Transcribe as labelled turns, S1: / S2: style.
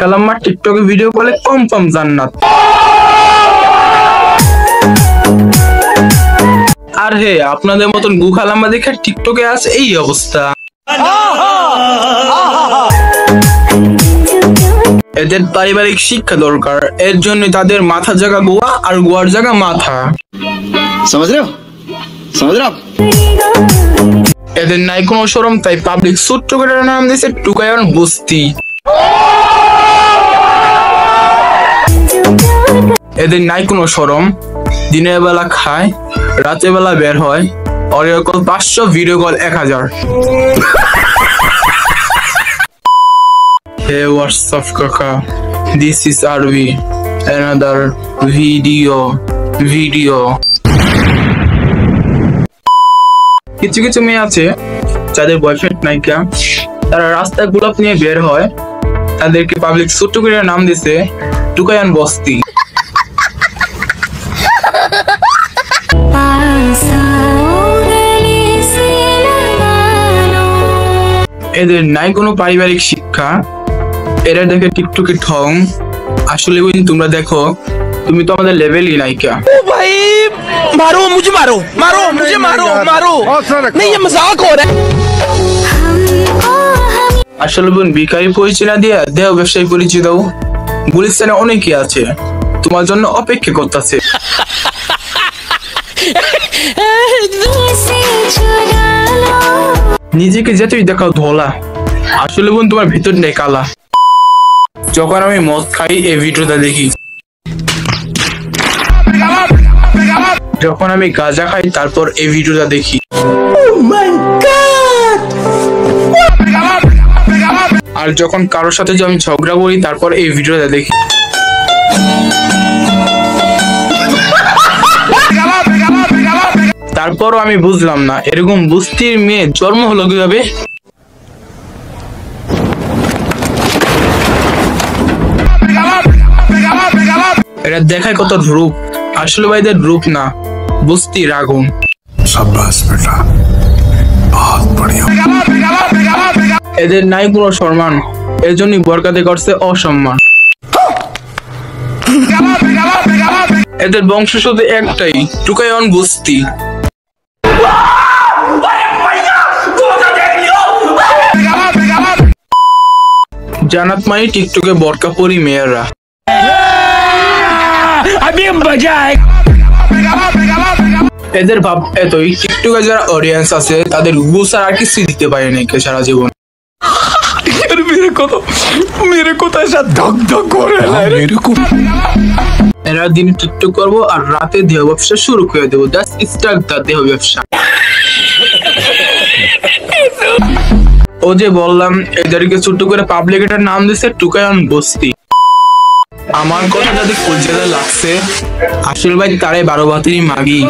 S1: কালাম্মা টিকটকে ভিডিও কলে কম জান্নাত। আর হে আপনাদের মতন গু খালাম্মা দেখে টিকটকে আছে এই অবস্থা। এদের পারিবারিক শিক্ষা দরকার, এর জন্য তাদের মাথা জায়গা গোয়া আর গোয়ার জায়গা মাথা। এদের নাই কোনো শরম, তাই পাবলিক ছোট্ট করে নাম দিয়েছে টুকায়ন বস্তি। এদের নাই কোনো শরম, দিনের বেলা খায়, রাতের বেলা বের হয়, audio call 500, video call 1000। Hey, what's up, Kaka? This is Arvi. Another video. কিছু মেয়ে আছে যাদের বয়ফ্রেন্ড নাইকা, তারা রাস্তায় গোলাপ নিয়ে বের হয়, তাদেরকে পাবলিক ছোট্ট করে নাম দিছে টুকায়ন বস্তি। এদের নাই কোনো পারিবারিক শিক্ষা, এরা দেখে টিকটকে ঠং। আসলে তোমরা দেখো, তুমি তো আমাদের লেভেলই নাইকা। ও ভাই মারো মুঝে, মারো नहीं ये मजाक हो रहा है। আসলে বোন ভিখারি পরিচয় না দিয়া দেহ ব্যবসায়ী পরিচয় দাও। গুলিস্তানে অনেকে আছে, তোমার জন্য অপেক্ষা করতেছে। নিজেকে যেতেই দেখাও ধোলা, আসলে বোন তোমার ভিতর নেই কালা। যখন আমি মদ খাই এই ভিডিওটা দেখি, যখন আমি গাঁজা খাই তারপর এই ভিডিওটা দেখি। আর যখন কারোর সাথে আমি ঝগড়া করি তারপর এই ভিডিওটা দেখি। তারপরও আমি বুঝলাম না এরকম বস্তির মেয়ে জন্ম হলো কিভাবে। এরা দেখায় কত রূপ, আসলে ভাইদের রূপ না, বস্তির আগুন। এদের নাই কোনো সম্মান, এর জন্যই বরকাতে করছে অসম্মান। এদের বংশ শুধু একটাই, টুকায়ন বস্তি। জানাত মানে টিকটকে বরকা পরি মেয়েরা। এদের ভাব এতই, টিকটকে যারা অডিয়েন্স আছে তাদের গুসার আর কিছু দিতে পারে নাই সারা জীবন। মেরে কথা ধক ধক করে এরা দিনে টিকটক করবো আর রাতে দেহ ব্যবসা শুরু করে দেবো। দ্যাটস স্টার্ট দা দেহ ব্যবসা। ও যে বললাম এদেরকে ছোট্ট করে পাবলিক এটার নাম দিচ্ছে টুকায়ন বস্তি। আমার কথা যাদের কলজাতে লাগছে, আসলে ভাই তারাই 12 বাতিনি মাগি।